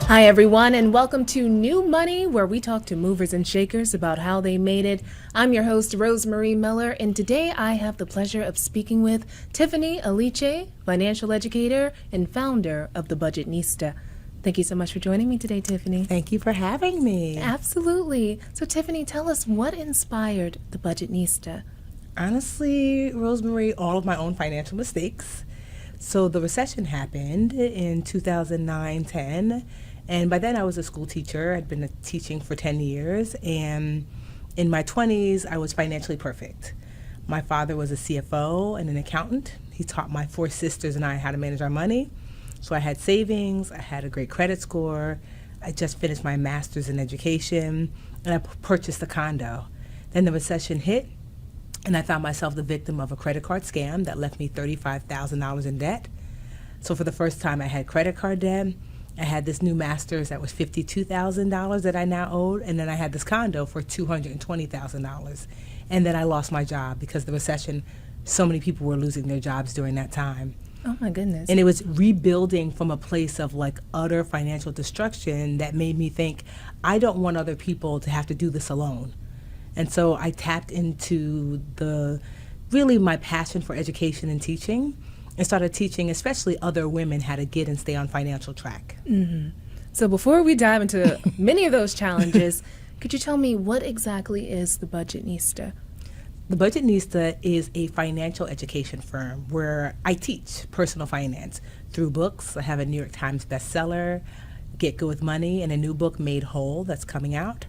Hi, everyone, and welcome to New Money, where we talk to movers and shakers about how they made it. I'm your host, Rosemarie Miller, and today I have the pleasure of speaking with Tiffany Aliche, financial educator and founder of the Budgetnista. Thank you so much for joining me today, Tiffany. Thank you for having me. Absolutely. So, Tiffany, tell us what inspired the Budgetnista. Honestly, Rosemarie, all of my own financial mistakes. So the recession happened in 2009-10, and by then I was a school teacher. I'd been teaching for 10 years, and in my 20s, I was financially perfect. My father was a CFO and an accountant. He taught my 4 sisters and I how to manage our money. So I had savings, I had a great credit score, I just finished my master's in education, and I purchased a condo. Then the recession hit, and I found myself the victim of a credit card scam that left me $35,000 in debt. So for the first time, I had credit card debt. I had this new master's that was $52,000 that I now owed, and then I had this condo for $220,000. And then I lost my job because the recession, so many people were losing their jobs during that time. Oh, my goodness. And it was rebuilding from a place of like utter financial destruction that made me think, I don't want other people to have to do this alone. And so I tapped into my passion for education and teaching, and started teaching especially other women how to get and stay on financial track. Mm-hmm. So before we dive into many of those challenges, could you tell me what exactly is the Budgetnista? The Budgetnista is a financial education firm where I teach personal finance through books. I have a New York Times bestseller, Get Good with Money, and a new book, Made Whole, that's coming out.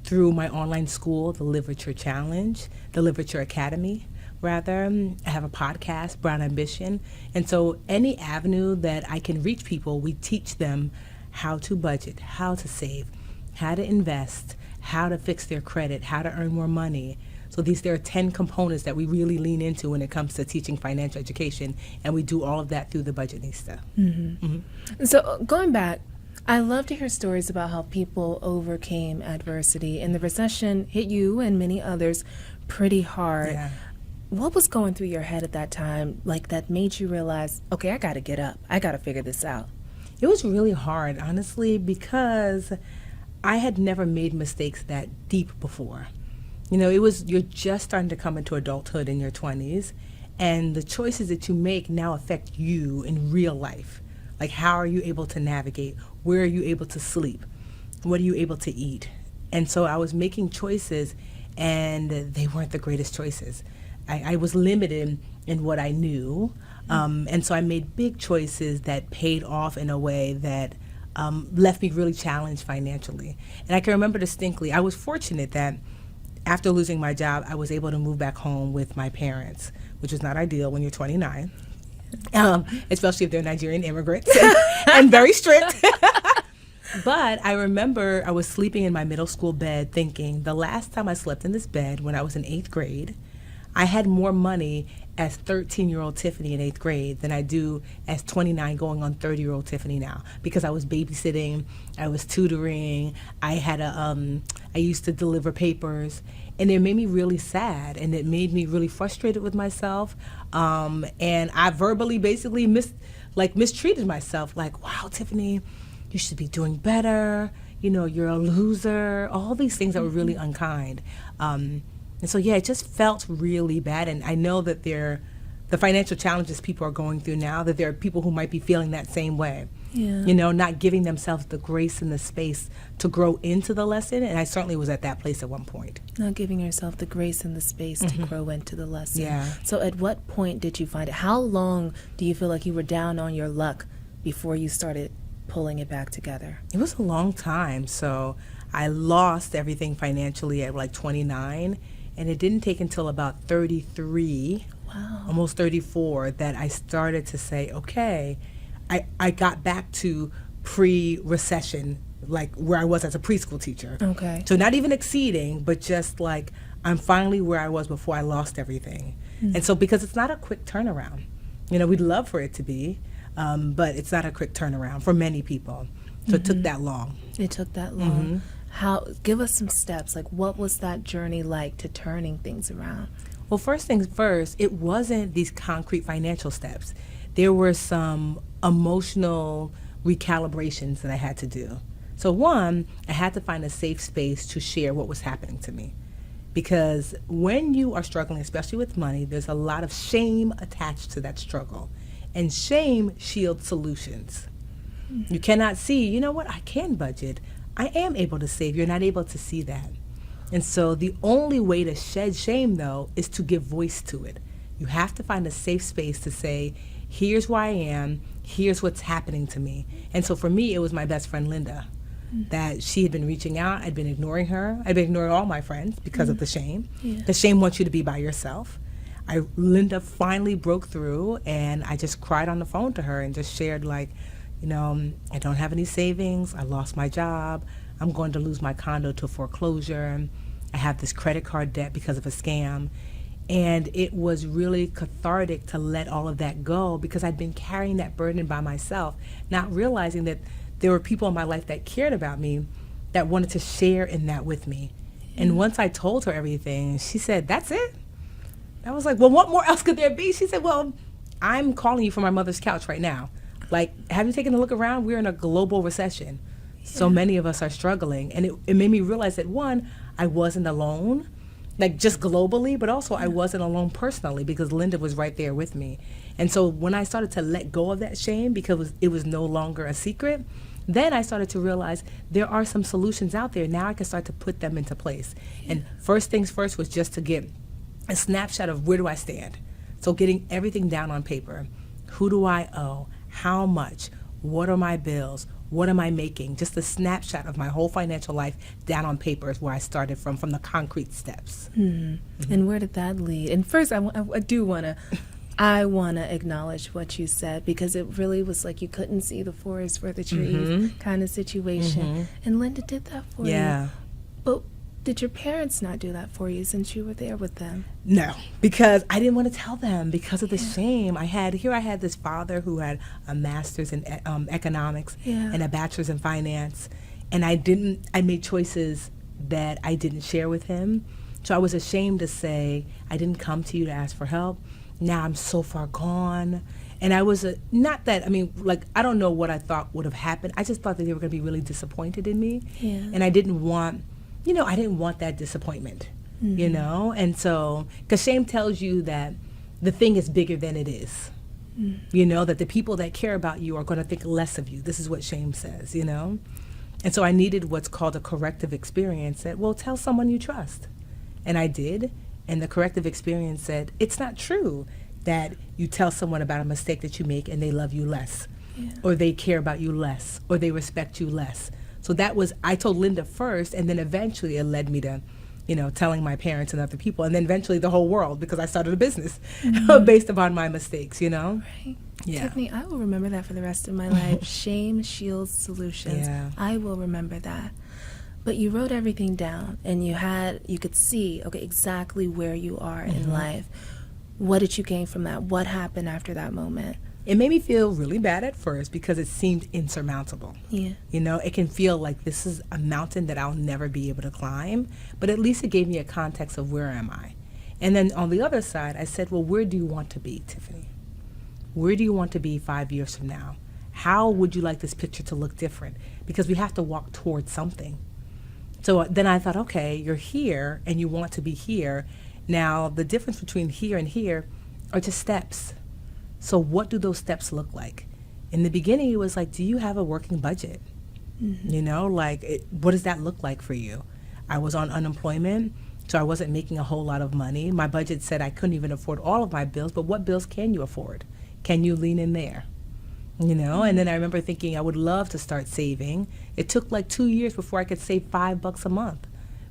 Through my online school, the Literature Challenge, the Literature Academy, rather. I have a podcast, Brown Ambition. And so any avenue that I can reach people, we teach them how to budget, how to save, how to invest, how to fix their credit, how to earn more money. So there are 10 components that we really lean into when it comes to teaching financial education, and we do all of that through the Budgetnista. Mm-hmm. Mm-hmm. So going back, I love to hear stories about how people overcame adversity, and the recession hit you and many others pretty hard. Yeah. What was going through your head at that time, like that made you realize, okay, I got to get up. I got to figure this out? It was really hard, honestly, because I had never made mistakes that deep before. You know, you're just starting to come into adulthood in your 20s, and the choices that you make now affect you in real life. Like, how are you able to navigate? Where are you able to sleep? What are you able to eat? And so I was making choices, and they weren't the greatest choices. I was limited in what I knew, and so I made big choices that paid off in a way that left me really challenged financially. And I can remember distinctly, I was fortunate that after losing my job, I was able to move back home with my parents, which is not ideal when you're 29. Especially if they're Nigerian immigrants and very strict. But I remember I was sleeping in my middle school bed thinking, the last time I slept in this bed when I was in 8th grade, I had more money as 13-year-old Tiffany in 8th grade than I do as 29 going on 30-year-old Tiffany now, because I was babysitting, I was tutoring, I used to deliver papers, and it made me really sad, and it made me really frustrated with myself, and I verbally basically mistreated myself, like, wow, Tiffany, you should be doing better, you know, you're a loser, all these things that were really unkind. And so, yeah, it just felt really bad. And I know that the financial challenges people are going through now, that there are people who might be feeling that same way. Yeah. You know, not giving themselves the grace and the space to grow into the lesson. And I certainly was at that place at one point. Not giving yourself the grace and the space to grow into the lesson. Yeah. So at what point did you find it? How long do you feel like you were down on your luck before you started pulling it back together? It was a long time. So I lost everything financially at like 29. And it didn't take until about 33, wow, almost 34, that I started to say, okay, I got back to pre-recession, like where I was as a preschool teacher. Okay. So not even exceeding, but just like I'm finally where I was before I lost everything. Mm-hmm. And so because it's not a quick turnaround, you know, we'd love for it to be, but it's not a quick turnaround for many people. So it took that long. It took that long. Give us some steps, like what was that journey like to turning things around? Well, first things first, it wasn't these concrete financial steps. There were some emotional recalibrations that I had to do. So one, I had to find a safe space to share what was happening to me. Because when you are struggling, especially with money, there's a lot of shame attached to that struggle. And shame shields solutions. You cannot see, you know what, I can budget. I am able to save. You're not able to see that. And so the only way to shed shame, though, is to give voice to it. You have to find a safe space to say, here's where I am, here's what's happening to me. And so for me, it was my best friend, Linda, that she had been reaching out. I'd been ignoring her. I'd been ignoring all my friends because of the shame. Yeah. The shame wants you to be by yourself. Linda finally broke through, and I just cried on the phone to her and just shared, like, you know, I don't have any savings. I lost my job. I'm going to lose my condo to foreclosure. I have this credit card debt because of a scam. And it was really cathartic to let all of that go, because I'd been carrying that burden by myself, not realizing that there were people in my life that cared about me, that wanted to share in that with me. And once I told her everything, she said, that's it? I was like, well, what more else could there be? She said, well, I'm calling you from my mother's couch right now. Like, have you taken a look around? We're in a global recession. So many of us are struggling. And it made me realize that, one, I wasn't alone, like just globally, but also I wasn't alone personally, because Linda was right there with me. And so when I started to let go of that shame, because it was no longer a secret, then I started to realize there are some solutions out there. Now I can start to put them into place. And first things first was just to get a snapshot of where do I stand. So getting everything down on paper. Who do I owe? How much? What are my bills? What am I making? Just a snapshot of my whole financial life down on paper is where I started from the concrete steps. And where did that lead? And first, I do want to, I want to acknowledge what you said, because it really was like you couldn't see the forest for the trees kind of situation. And Linda did that for you. But did your parents not do that for you since you were there with them? No, because I didn't want to tell them because of the shame. I had this father who had a master's in economics and a bachelor's in finance, and I made choices that I didn't share with him. So I was ashamed to say, I didn't come to you to ask for help. Now I'm so far gone. And I was I don't know what I thought would have happened. I just thought that they were going to be really disappointed in me. And I didn't want that disappointment, And so, because shame tells you that the thing is bigger than it is, that the people that care about you are going to think less of you. This is what shame says, And so I needed what's called a corrective experience that, well, tell someone you trust. And I did. And the corrective experience said, it's not true that you tell someone about a mistake that you make and they love you less, or they care about you less, or they respect you less. So I told Linda first, and then eventually it led me to, telling my parents and other people, and then eventually the whole world, because I started a business based upon my mistakes, Right. Yeah. Tiffany, I will remember that for the rest of my life. Shame shields solutions. Yeah. I will remember that. But you wrote everything down, and you could see, exactly where you are in life. What did you gain from that? What happened after that moment? It made me feel really bad at first because it seemed insurmountable. Yeah. It can feel like this is a mountain that I'll never be able to climb, but at least it gave me a context of where am I. And then on the other side, I said, well, where do you want to be, Tiffany? Where do you want to be 5 years from now? How would you like this picture to look different? Because we have to walk towards something. So then I thought, okay, you're here and you want to be here. Now, the difference between here and here are just steps. So what do those steps look like? In the beginning, it was like, do you have a working budget? What does that look like for you? I was on unemployment, so I wasn't making a whole lot of money. My budget said I couldn't even afford all of my bills, but what bills can you afford? Can you lean in there? And then I remember thinking I would love to start saving. It took like 2 years before I could save $5 a month.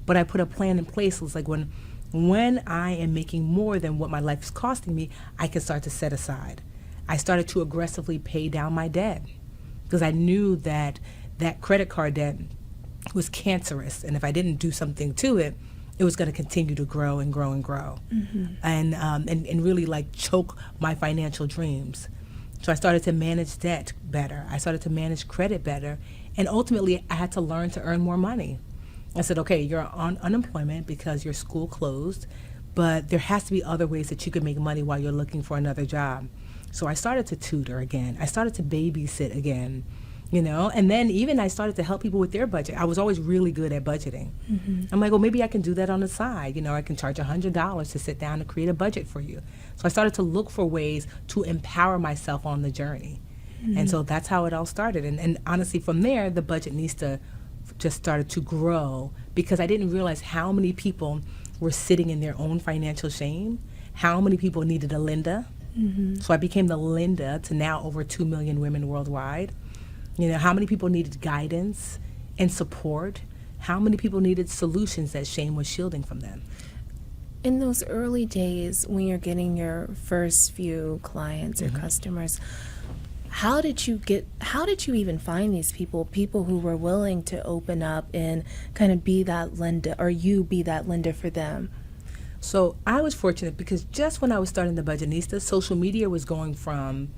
But I put a plan in place. It was like when I am making more than what my life is costing me, I can start to set aside. I started to aggressively pay down my debt because I knew that credit card debt was cancerous. And if I didn't do something to it, it was going to continue to grow and grow and grow and really choke my financial dreams. So I started to manage debt better. I started to manage credit better. And ultimately, I had to learn to earn more money. I said, okay, you're on unemployment because your school closed, but there has to be other ways that you can make money while you're looking for another job. So I started to tutor again. I started to babysit again. And then even I started to help people with their budget. I was always really good at budgeting. I'm like, well, maybe I can do that on the side. I can charge $100 to sit down and create a budget for you. So I started to look for ways to empower myself on the journey. And so that's how it all started. And honestly, from there, the Budgetnista just started to grow because I didn't realize how many people were sitting in their own financial shame, how many people needed a Linda. So I became the Linda to now over 2 million women worldwide. How many people needed guidance and support? How many people needed solutions that shame was shielding from them? In those early days when you're getting your first few clients or customers, how did you even find these people who were willing to open up and kind of be that Linda, or you be that Linda for them? So I was fortunate because just when I was starting the Budgetnista, social media was going from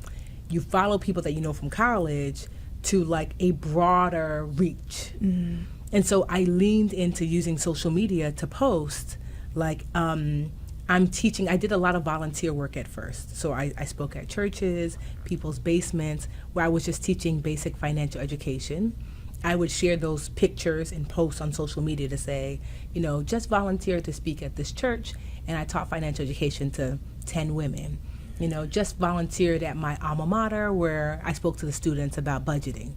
you follow people that you know from college to like a broader reach. And so I leaned into using social media to post like I'm teaching. I did a lot of volunteer work at first. So I spoke at churches, people's basements, where I was just teaching basic financial education. I would share those pictures and posts on social media to say, just volunteer to speak at this church, and I taught financial education to 10 women. Just volunteered at my alma mater where I spoke to the students about budgeting.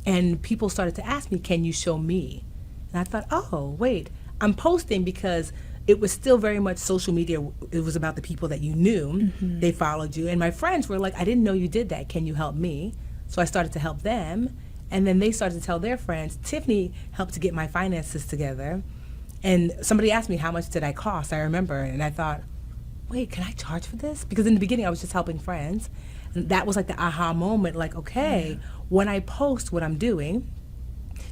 And people started to ask me, can you show me? And I thought, oh, wait, I'm posting because it was still very much social media. It was about the people that you knew. They followed you. And my friends were like, I didn't know you did that. Can you help me? So I started to help them. And then they started to tell their friends. Tiffany helped to get my finances together. And somebody asked me, how much did I cost? I remember. And I thought, wait, can I charge for this? Because in the beginning, I was just helping friends. And that was like the aha moment, like, okay, when I post what I'm doing,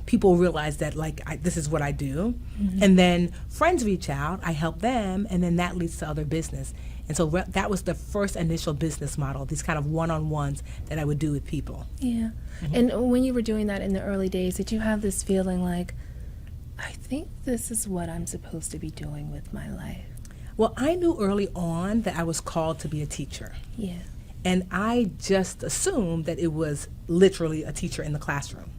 people realize that this is what I do. And then friends reach out, I help them, and then that leads to other business. And so that was the first initial business model, these kind of one-on-ones that I would do with people. Yeah. And when you were doing that in the early days, did you have this feeling like, I think this is what I'm supposed to be doing with my life? Well, I knew early on that I was called to be a teacher. Yeah. And I just assumed that it was literally a teacher in the classroom.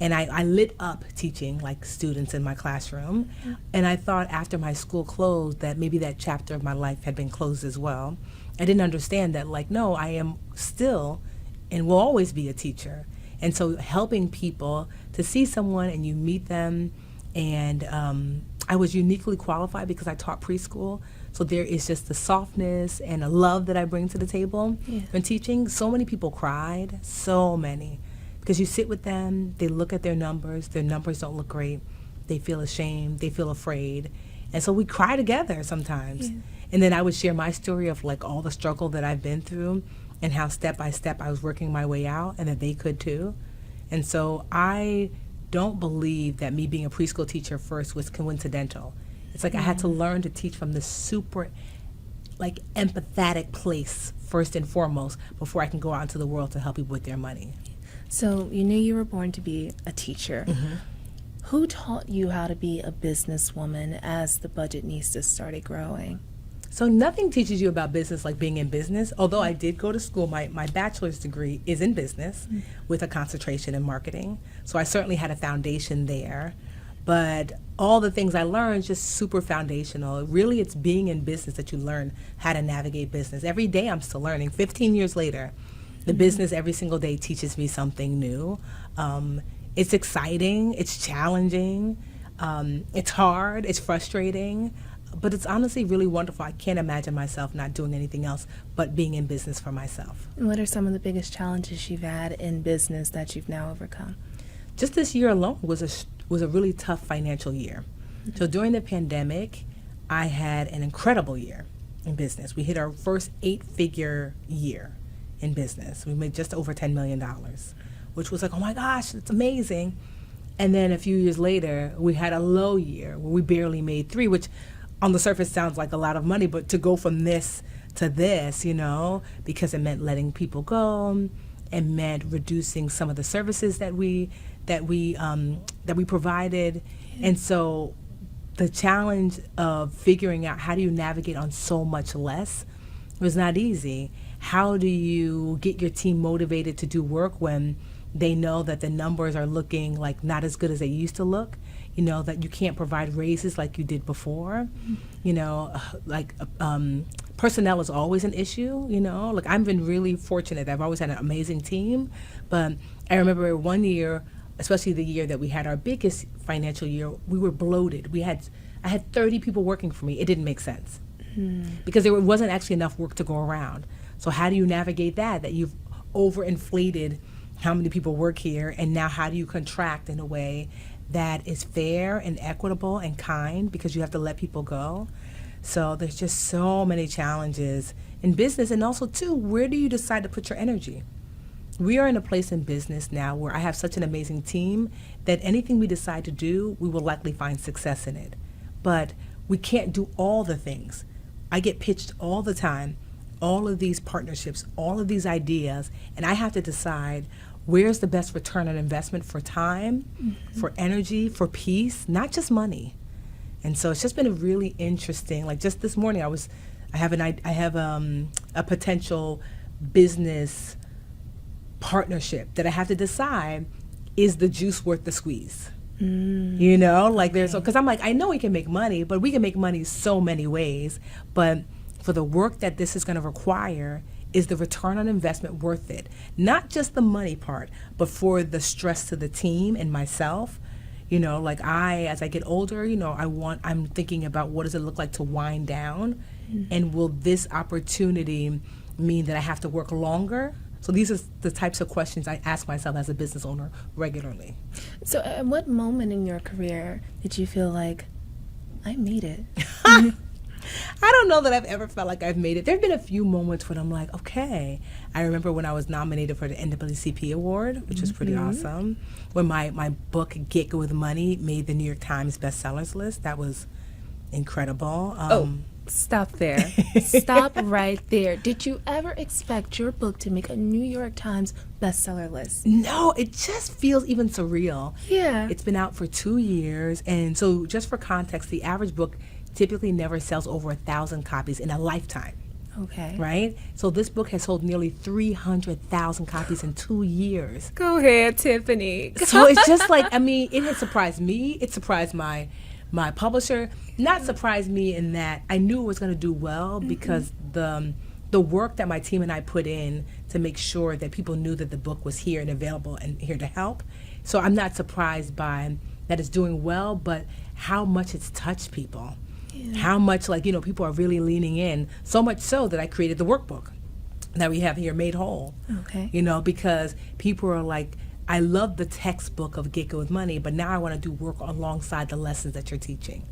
And I lit up teaching like students in my classroom. And I thought after my school closed that maybe that chapter of my life had been closed as well. I didn't understand that no, I am still and will always be a teacher. And so helping people to see someone and you meet them, and I was uniquely qualified because I taught preschool. So there is just the softness and a love that I bring to the table when teaching. So many people cried, so many. Because you sit with them, they look at their numbers don't look great, they feel ashamed, they feel afraid. And so we cry together sometimes. And then I would share my story of all the struggle that I've been through and how step by step I was working my way out and that they could too. And so I don't believe that me being a preschool teacher first was coincidental. It's I had to learn to teach from this super empathetic place first and foremost before I can go out into the world to help people with their money. So you knew you were born to be a teacher. Who taught you how to be a businesswoman as the Budgetnista started growing? So nothing teaches you about business like being in business, although I did go to school. My bachelor's degree is in business with a concentration in marketing. So I certainly had a foundation there. But all the things I learned just super foundational. Really, it's being in business that you learn how to navigate business. Every day I'm still learning. 15 years later, the business every single day teaches me something new. It's exciting, it's challenging, it's hard, it's frustrating, but it's honestly really wonderful. I can't imagine myself not doing anything else but being in business for myself. And what are some of the biggest challenges you've had in business that you've now overcome? Just this year alone was a really tough financial year. So during the pandemic, I had an incredible year in business. We hit our first 8-figure year in business. We made just over $10 million, which was oh my gosh, it's amazing. And then a few years later, we had a low year where we barely made 3, which on the surface sounds like a lot of money, but to go from this to this, because it meant letting people go, it meant reducing some of the services that we provided. And so the challenge of figuring out how do you navigate on so much less was not easy. How do you get your team motivated to do work when They know that the numbers are looking like not as good as they used to look. You know, that you can't provide raises like you did before. You know, personnel is always an issue, you know. Like, I've been really fortunate. I've always had an amazing team. But I remember one year, especially the year that we had our biggest financial year, we were bloated. I had 30 people working for me. It didn't make sense because there wasn't actually enough work to go around. So how do you navigate that you've overinflated how many people work here, and now how do you contract in a way that is fair and equitable and kind, because you have to let people go. So there's just so many challenges in business. And also, too, where do you decide to put your energy? We are in a place in business now where I have such an amazing team that anything we decide to do, we will likely find success in it. But we can't do all the things. I get pitched all the time, all of these partnerships, all of these ideas, and I have to decide where's the best return on investment for time, for energy, for peace, not just money. And so it's just been a really interesting, like just this morning I have a potential business partnership that I have to decide, is the juice worth the squeeze? You know, like because I'm like, I know we can make money, but we can make money so many ways. But for the work that this is going to require, is the return on investment worth it? Not just the money part, but for the stress to the team and myself. You know, like as I get older, you know, I'm thinking about what does it look like to wind down, and will this opportunity mean that I have to work longer? So these are the types of questions I ask myself as a business owner regularly. So at what moment in your career did you feel like, I made it? I don't know that I've ever felt like I've made it. There have been a few moments when I'm like, okay. I remember when I was nominated for the NAACP Award, which was pretty awesome. When my book, Get Good with Money, made the New York Times bestsellers list. That was incredible. Stop there. Stop right there. Did you ever expect your book to make a New York Times bestseller list? No, it just feels even surreal. Yeah. It's been out for 2 years. And so just for context, the average book typically never sells over 1,000 copies in a lifetime. Okay. Right? So this book has sold nearly 300,000 copies in 2 years. Go ahead, Tiffany. So it's just like, I mean, it has surprised me. It surprised my publisher. Not surprised me in that I knew it was going to do well, because the work that my team and I put in to make sure that people knew that the book was here and available and here to help. So I'm not surprised by that it's doing well, but how much it's touched people. How much, like, you know, people are really leaning in, so much so that I created the workbook that we have here, Made Whole. Okay. You know, because people are like, I love the textbook of Get Good with Money, but now I want to do work alongside the lessons that you're teaching.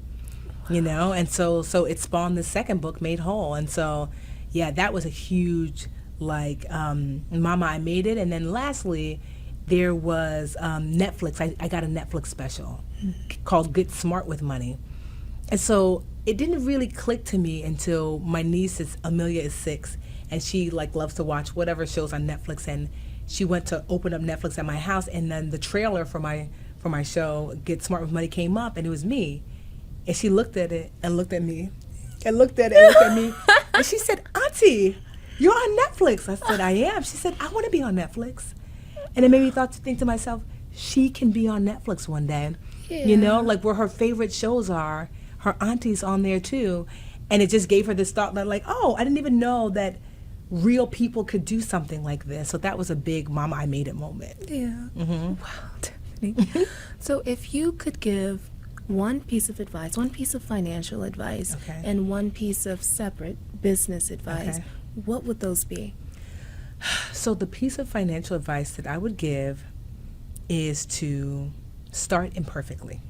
You know, and so it spawned the second book, Made Whole. And so, yeah, that was a huge, like, Mama, I made it. And then lastly, there was Netflix. I got a Netflix special called Get Smart with Money. And so it didn't really click to me until my niece, Amelia, is 6, and she like loves to watch whatever shows on Netflix. And she went to open up Netflix at my house, and then the trailer for my show, Get Smart with Money, came up, and it was me. And she looked at it and looked at me, and looked at it and looked at me, and she said, "Auntie, you're on Netflix." I said, "I am." She said, "I want to be on Netflix." And it made me think to myself, she can be on Netflix one day. Yeah. You know, like where her favorite shows are, her auntie's on there too. And it just gave her this thought that, like, oh, I didn't even know that real people could do something like this. So that was a big Mama, I made it moment. Yeah. Wow, Tiffany. So if you could give one piece of advice, one piece of financial advice, Okay. and one piece of separate business advice, Okay. what would those be? So the piece of financial advice that I would give is to start imperfectly.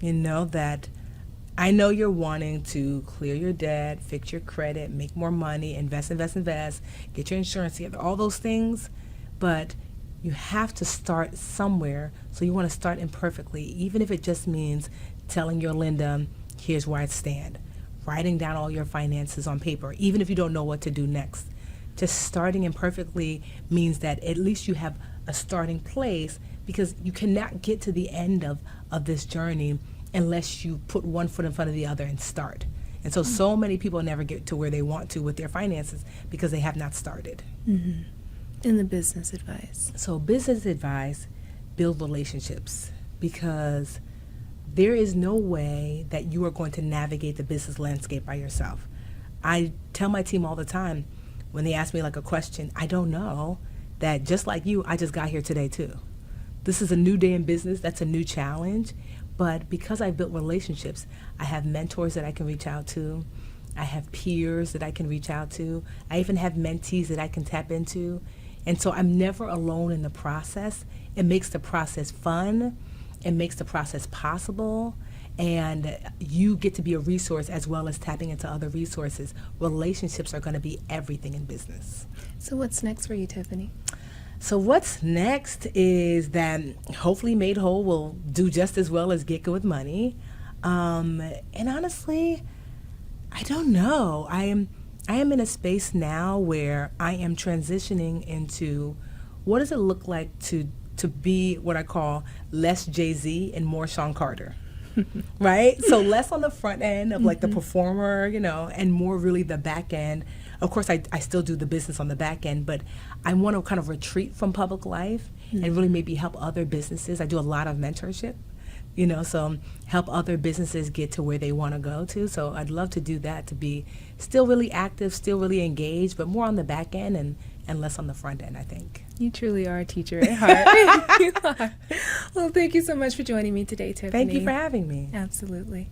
You know, that I know you're wanting to clear your debt, fix your credit, make more money, invest, get your insurance together, all those things, but you have to start somewhere. So you want to start imperfectly, even if it just means telling your Linda, here's where I stand, writing down all your finances on paper, even if you don't know what to do next. Just starting imperfectly means that at least you have a starting place, because you cannot get to the end of this journey unless you put one foot in front of the other and start. And so many people never get to where they want to with their finances because they have not started. In the business advice. So business advice, build relationships, because there is no way that you are going to navigate the business landscape by yourself. I tell my team all the time when they ask me like a question, I don't know, that just like you, I just got here today too. This is a new day in business. That's a new challenge. But because I built relationships, I have mentors that I can reach out to. I have peers that I can reach out to. I even have mentees that I can tap into. And so I'm never alone in the process. It makes the process fun. It makes the process possible. And you get to be a resource as well as tapping into other resources. Relationships are going to be everything in business. So what's next for you, Tiffany? So what's next is that hopefully Made Whole will do just as well as Get Good with Money. And honestly, I don't know. I am in a space now where I am transitioning into what does it look like to be what I call less Jay-Z and more Sean Carter. Right? So less on the front end of like the performer, and more really the back end. Of course, I still do the business on the back end, but I want to kind of retreat from public life and really maybe help other businesses. I do a lot of mentorship, so help other businesses get to where they want to go to. So I'd love to do that, to be still really active, still really engaged, but more on the back end and less on the front end, I think. You truly are a teacher at heart. You are. Well, thank you so much for joining me today, Tiffany. Thank you for having me. Absolutely.